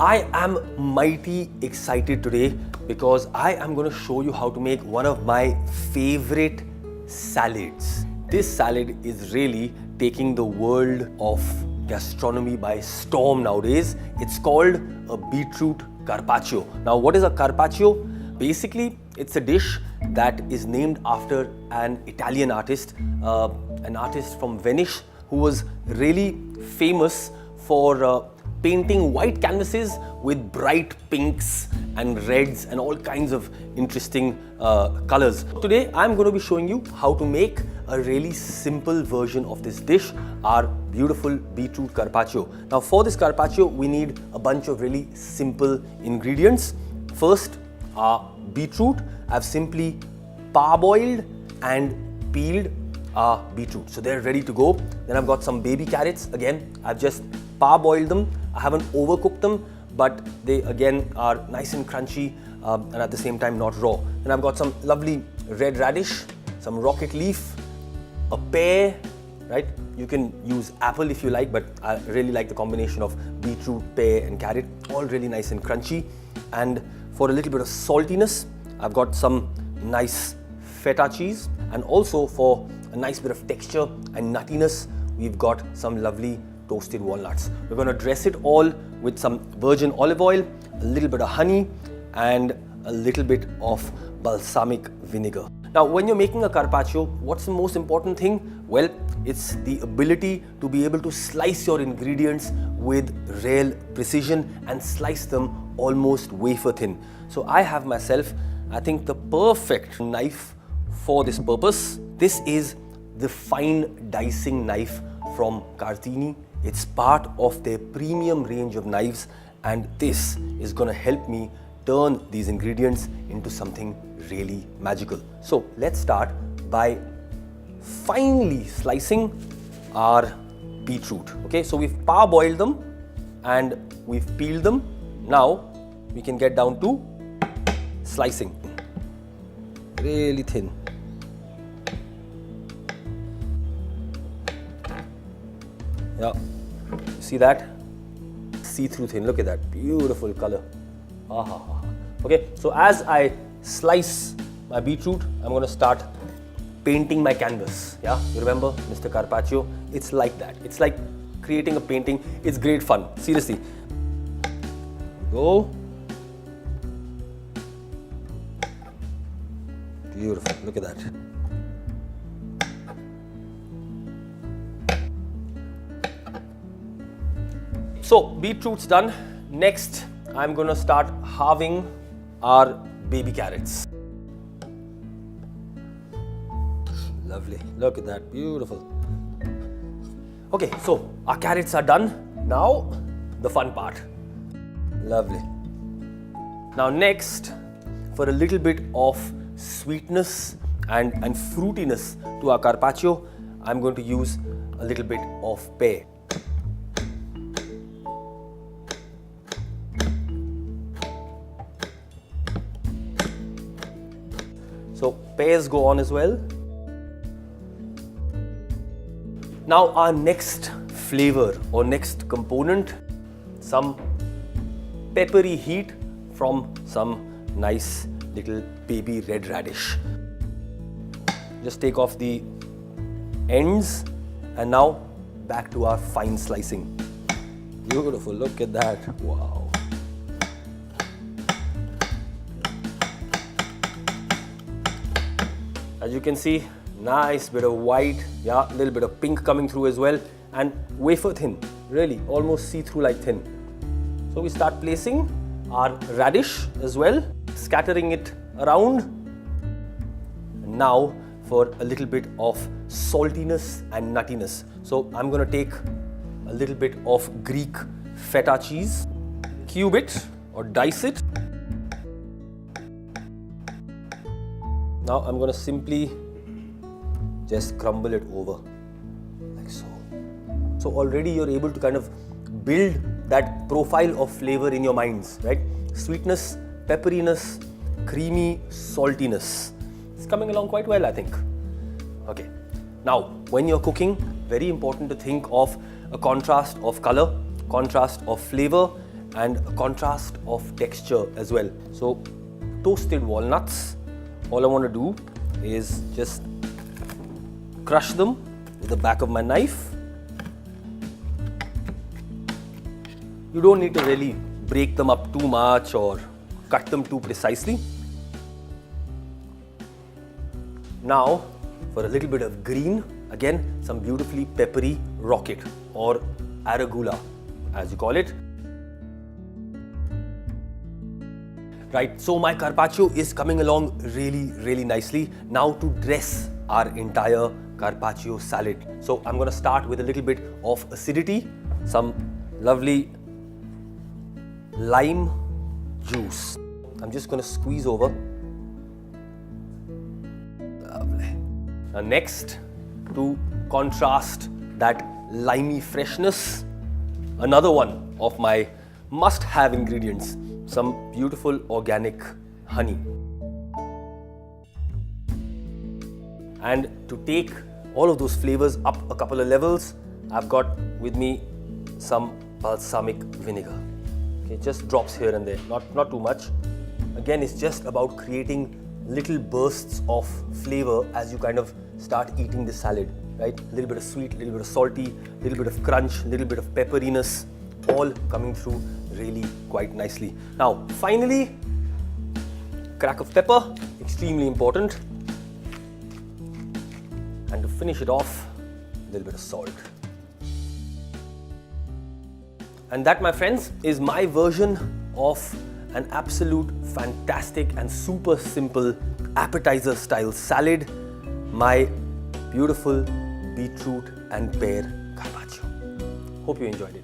I am mighty excited today because I am going to show you how to make one of my favorite salads. This salad is really taking the world of gastronomy by storm nowadays. It's called a beetroot carpaccio. Now, what is a carpaccio? Basically, it's a dish that is named after an Italian artist, an artist from Venice who was really famous for painting white canvases with bright pinks and reds and all kinds of interesting colors. Today I'm going to be showing you how to make a really simple version of this dish, our beautiful beetroot carpaccio. Now for this carpaccio we need a bunch of really simple ingredients. First, our beetroot. I've simply parboiled and peeled our beetroot, so they're ready to go. Then I've got some baby carrots. Again, I've just parboiled them. I haven't overcooked them, but they again are nice and crunchy and at the same time not raw. Then I've got some lovely red radish, some rocket leaf, a pear, right? You can use apple if you like, but I really like the combination of beetroot, pear and carrot, all really nice and crunchy. And for a little bit of saltiness, I've got some nice feta cheese, and also for a nice bit of texture and nuttiness, we've got some lovely toasted walnuts. We're going to dress it all with some virgin olive oil, a little bit of honey and a little bit of balsamic vinegar. Now when you're making a carpaccio, what's the most important thing? Well, it's the ability to be able to slice your ingredients with real precision and slice them almost wafer thin. So I have myself, I think, the perfect knife for this purpose. This is the fine dicing knife from Cartini. It's part of their premium range of knives, and this is going to help me turn these ingredients into something really magical. So let's start by finely slicing our beetroot. Okay, so we've parboiled them and we've peeled them. Now we can get down to slicing really thin. Yeah, you see that? See-through thin. Look at that beautiful color. Okay, so as I slice my beetroot, I'm going to start painting my canvas. Yeah, you remember Mr. Carpaccio? It's like that. It's like creating a painting. It's great fun. Seriously. Go. Beautiful. Look at that. So beetroot's done. Next, I'm going to start halving our baby carrots. Lovely. Look at that. Beautiful. Okay, so our carrots are done. Now, the fun part. Lovely. Now next, for a little bit of sweetness and fruitiness to our carpaccio, I'm going to use a little bit of pear. So pears go on as well. Now our next flavor or next component, some peppery heat from some nice little baby red radish. Just take off the ends and now back to our fine slicing. Beautiful, look at that, wow. As you can see, nice bit of white, yeah, a little bit of pink coming through as well, and wafer thin, really almost see-through like thin. So we start placing our radish as well, scattering it around. And now for a little bit of saltiness and nuttiness. So I'm going to take a little bit of Greek feta cheese, cube it or dice it. Now I'm going to simply just crumble it over like so. So already you're able to kind of build that profile of flavor in your minds, right? Sweetness, pepperiness, creamy saltiness. It's coming along quite well, I think. Okay. Now, when you're cooking, very important to think of a contrast of color, contrast of flavor, and a contrast of texture as well. So toasted walnuts, all I want to do is just crush them with the back of my knife. You don't need to really break them up too much or cut them too precisely. Now for a little bit of green, again some beautifully peppery rocket or arugula as you call it. Right, so my carpaccio is coming along really nicely. Now to dress our entire carpaccio salad. So I'm going to start with a little bit of acidity, some lovely lime juice. I'm just going to squeeze over. Lovely. Now next, to contrast that limey freshness, another one of my must-have ingredients, some beautiful organic honey. And to take all of those flavors up a couple of levels, I've got with me some balsamic vinegar. Okay, just drops here and there, not too much. Again, it's just about creating little bursts of flavor as you kind of start eating the salad, right? A little bit of sweet, a little bit of salty, a little bit of crunch, a little bit of pepperiness, all coming through really quite nicely. Now, finally, crack of pepper, extremely important. And to finish it off, a little bit of salt. And that, my friends, is my version of an absolute fantastic and super simple appetizer style salad, my beautiful beetroot and pear carpaccio. Hope you enjoyed it.